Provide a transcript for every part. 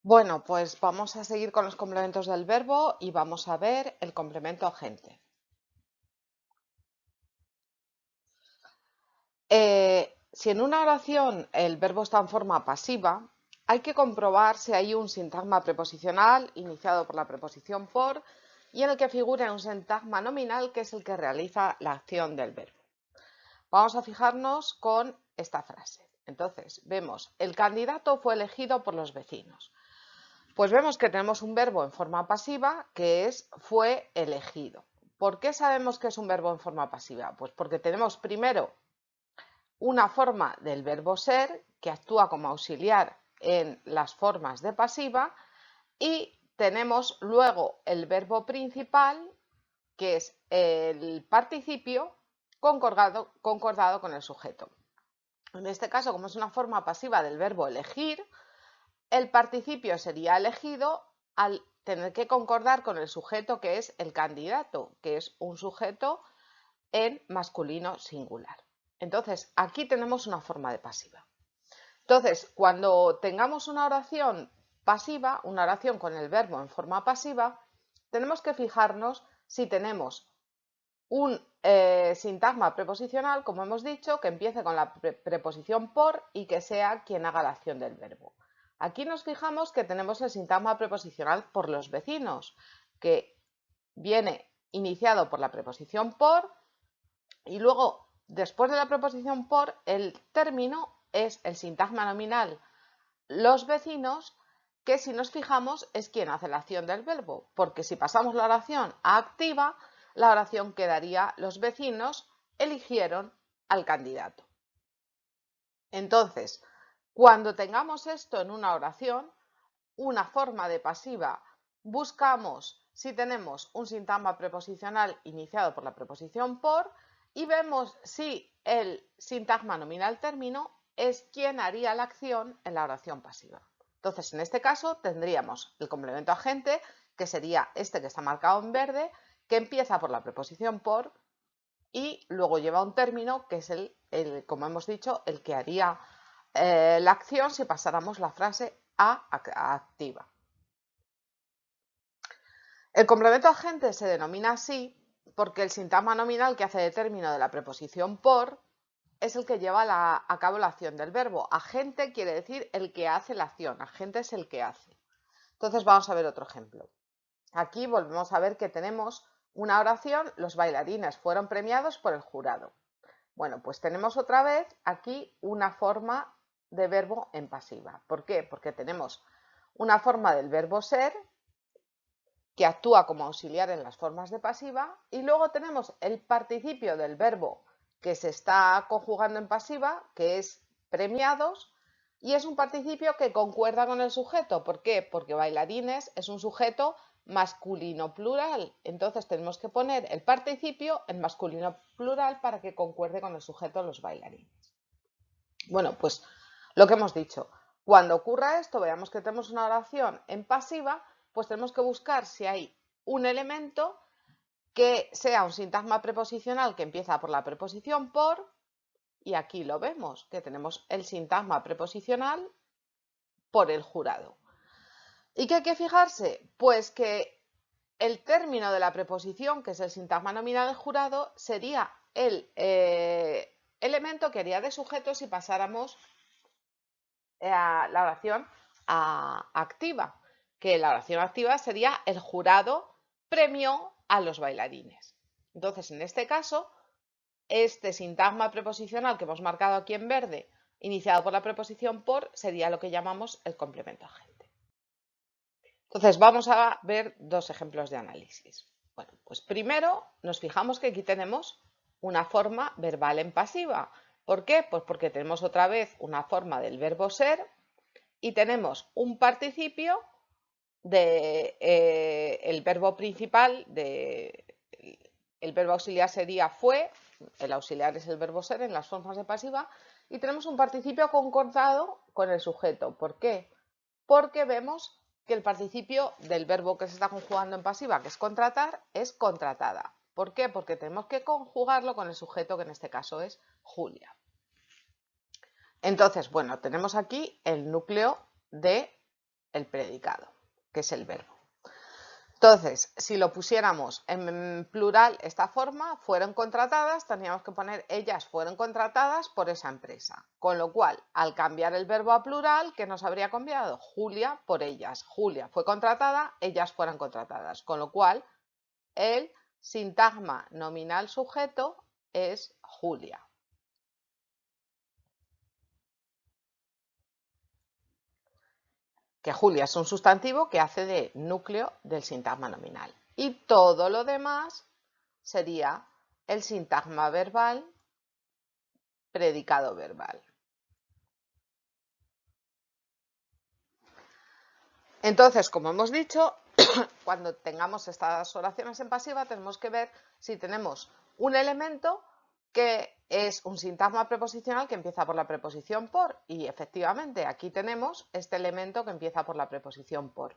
Bueno, pues vamos a seguir con los complementos del verbo y vamos a ver el complemento agente. Si en una oración el verbo está en forma pasiva, hay que comprobar si hay un sintagma preposicional iniciado por la preposición por y en el que figure un sintagma nominal que es el que realiza la acción del verbo. Vamos a fijarnos con esta frase. Entonces, vemos, el candidato fue elegido por los vecinos. Pues vemos que tenemos un verbo en forma pasiva que es fue elegido. ¿Por qué sabemos que es un verbo en forma pasiva? Pues porque tenemos primero una forma del verbo ser que actúa como auxiliar en las formas de pasiva y tenemos luego el verbo principal que es el participio concordado con el sujeto. En este caso, como es una forma pasiva del verbo elegir, el participio sería elegido al tener que concordar con el sujeto que es el candidato, que es un sujeto en masculino singular. Entonces, aquí tenemos una forma de pasiva. Entonces, cuando tengamos una oración pasiva, una oración con el verbo en forma pasiva, tenemos que fijarnos si tenemos un sintagma preposicional, como hemos dicho, que empiece con la preposición por y que sea quien haga la acción del verbo. Aquí nos fijamos que tenemos el sintagma preposicional por los vecinos, que viene iniciado por la preposición por y luego, después de la preposición por, el término es el sintagma nominal los vecinos, que si nos fijamos es quien hace la acción del verbo, porque si pasamos la oración a activa, la oración quedaría los vecinos eligieron al candidato. Entonces, cuando tengamos esto en una oración, una forma de pasiva, buscamos si tenemos un sintagma preposicional iniciado por la preposición por y vemos si el sintagma nominal término es quien haría la acción en la oración pasiva. Entonces, en este caso tendríamos el complemento agente, que sería este que está marcado en verde, que empieza por la preposición por y luego lleva un término que es como hemos dicho, el que haría la acción si pasáramos la frase a activa. El complemento agente se denomina así porque el sintagma nominal que hace de término de la preposición por es el que lleva a cabo la acción del verbo. Agente quiere decir el que hace la acción, agente es el que hace. Entonces vamos a ver otro ejemplo. Aquí volvemos a ver que tenemos una oración, los bailarines fueron premiados por el jurado. Bueno, pues tenemos otra vez aquí una forma de verbo en pasiva. ¿Por qué? Porque tenemos una forma del verbo ser que actúa como auxiliar en las formas de pasiva y luego tenemos el participio del verbo que se está conjugando en pasiva, que es premiados, y es un participio que concuerda con el sujeto. ¿Por qué? Porque bailarines es un sujeto masculino plural. Entonces tenemos que poner el participio en masculino plural para que concuerde con el sujeto los bailarines. Bueno, pues lo que hemos dicho, cuando ocurra esto, veamos que tenemos una oración en pasiva, pues tenemos que buscar si hay un elemento que sea un sintagma preposicional que empieza por la preposición por, y aquí lo vemos, que tenemos el sintagma preposicional por el jurado. ¿Y qué hay que fijarse? Pues que el término de la preposición, que es el sintagma nominal del jurado, sería el elemento que haría de sujeto si pasáramos la oración activa, que la oración activa sería el jurado premió a los bailarines. Entonces, en este caso, este sintagma preposicional que hemos marcado aquí en verde, iniciado por la preposición por, sería lo que llamamos el complemento agente. Entonces, vamos a ver dos ejemplos de análisis. Bueno, pues primero nos fijamos que aquí tenemos una forma verbal en pasiva. ¿Por qué? Pues porque tenemos otra vez una forma del verbo ser y tenemos un participio de el verbo principal el verbo auxiliar sería fue, el auxiliar es el verbo ser en las formas de pasiva y tenemos un participio concordado con el sujeto. ¿Por qué? Porque vemos que el participio del verbo que se está conjugando en pasiva, que es contratar, es contratada. ¿Por qué? Porque tenemos que conjugarlo con el sujeto, que en este caso es Julia. Entonces, bueno, tenemos aquí el núcleo de el predicado, que es el verbo. Entonces, si lo pusiéramos en plural, esta forma, fueron contratadas, tendríamos que poner ellas fueron contratadas por esa empresa. Con lo cual, al cambiar el verbo a plural, ¿qué nos habría cambiado? Julia por ellas. Julia fue contratada, ellas fueron contratadas. Con lo cual, el sintagma nominal sujeto es Julia. Que Julia es un sustantivo que hace de núcleo del sintagma nominal. Y todo lo demás sería el sintagma verbal, predicado verbal. Entonces, como hemos dicho, cuando tengamos estas oraciones en pasiva tenemos que ver si tenemos un elemento que es un sintagma preposicional que empieza por la preposición por, y efectivamente aquí tenemos este elemento que empieza por la preposición por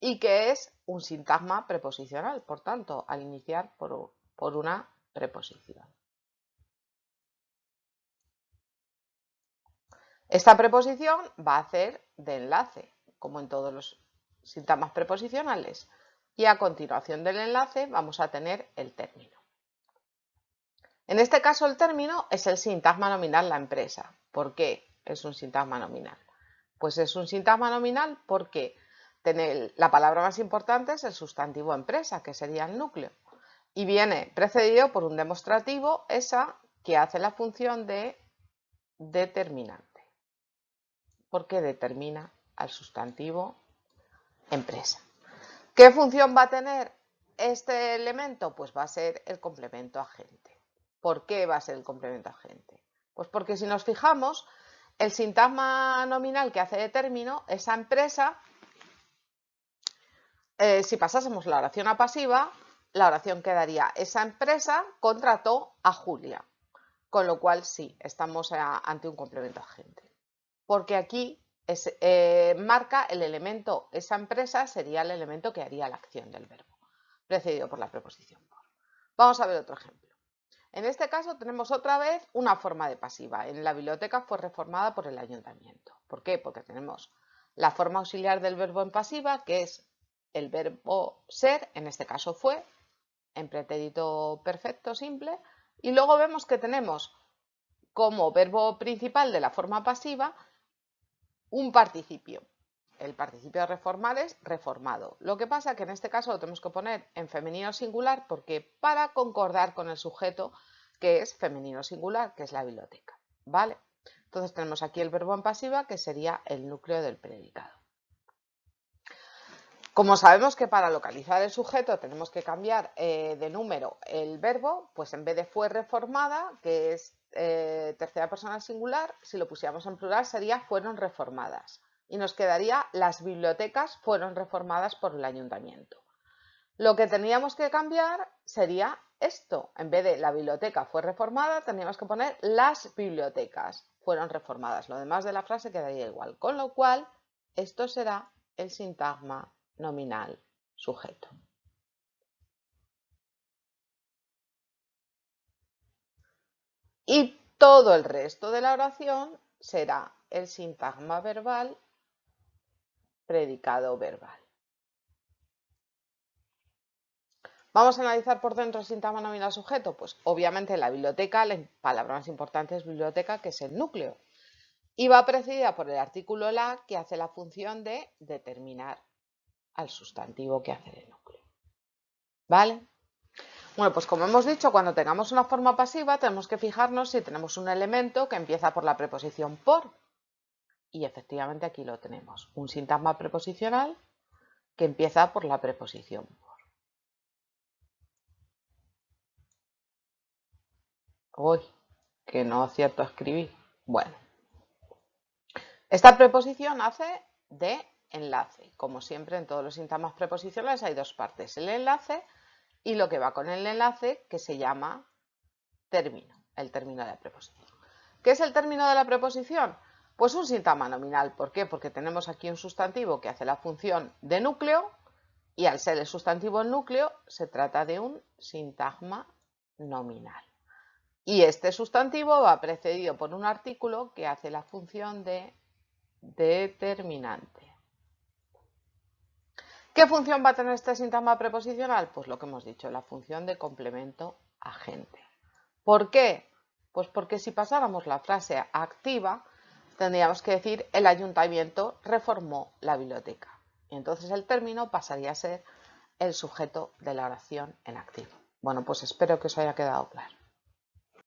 y que es un sintagma preposicional, por tanto, al iniciar por una preposición. Esta preposición va a hacer de enlace, como en todos los sintagmas preposicionales, y a continuación del enlace vamos a tener el término. En este caso el término es el sintagma nominal la empresa. ¿Por qué es un sintagma nominal? Pues es un sintagma nominal porque la palabra más importante es el sustantivo empresa, que sería el núcleo, y viene precedido por un demostrativo esa que hace la función de determinante, porque determina al sustantivo empresa. ¿Qué función va a tener este elemento? Pues va a ser el complemento agente. ¿Por qué va a ser el complemento agente? Pues porque si nos fijamos, el sintagma nominal que hace de término, esa empresa, si pasásemos la oración a pasiva, la oración quedaría: esa empresa contrató a Julia. Con lo cual sí, estamos ante un complemento agente. Porque aquí marca el elemento, esa empresa sería el elemento que haría la acción del verbo, precedido por la preposición por. Vamos a ver otro ejemplo. En este caso tenemos otra vez una forma de pasiva. En la biblioteca fue reformada por el ayuntamiento. ¿Por qué? Porque tenemos la forma auxiliar del verbo en pasiva, que es el verbo ser, en este caso fue, en pretérito perfecto simple, y luego vemos que tenemos como verbo principal de la forma pasiva un participio. El participio de reformar es reformado. Lo que pasa es que en este caso lo tenemos que poner en femenino singular porque para concordar con el sujeto que es femenino singular, que es la biblioteca. ¿Vale? Entonces tenemos aquí el verbo en pasiva que sería el núcleo del predicado. Como sabemos que para localizar el sujeto tenemos que cambiar de número el verbo, pues en vez de fue reformada, que es tercera persona singular, si lo pusiéramos en plural sería fueron reformadas. Y nos quedaría las bibliotecas fueron reformadas por el ayuntamiento. Lo que tendríamos que cambiar sería esto. En vez de la biblioteca fue reformada, tendríamos que poner las bibliotecas fueron reformadas. Lo demás de la frase quedaría igual. Con lo cual, esto será el sintagma nominal sujeto. Y todo el resto de la oración será el sintagma verbal, predicado verbal. Vamos a analizar por dentro el sintagma nominal sujeto. Pues obviamente la biblioteca, la palabra más importante es biblioteca, que es el núcleo. Y va precedida por el artículo la, que hace la función de determinar al sustantivo que hace de núcleo. ¿Vale? Bueno, pues como hemos dicho, cuando tengamos una forma pasiva tenemos que fijarnos si tenemos un elemento que empieza por la preposición por. Y efectivamente aquí lo tenemos, un sintagma preposicional que empieza por la preposición por. Uy, que no acierto a escribir. Bueno, esta preposición hace de enlace. Como siempre en todos los sintagmas preposicionales hay dos partes, el enlace y lo que va con el enlace, que se llama término, el término de la preposición. ¿Qué es el término de la preposición? Pues un sintagma nominal. ¿Por qué? Porque tenemos aquí un sustantivo que hace la función de núcleo y al ser el sustantivo el núcleo se trata de un sintagma nominal. Y este sustantivo va precedido por un artículo que hace la función de determinante. ¿Qué función va a tener este sintagma preposicional? Pues lo que hemos dicho, la función de complemento agente. ¿Por qué? Pues porque si pasáramos la frase activa, tendríamos que decir el ayuntamiento reformó la biblioteca. Y entonces el término pasaría a ser el sujeto de la oración en activo. Bueno, pues espero que os haya quedado claro.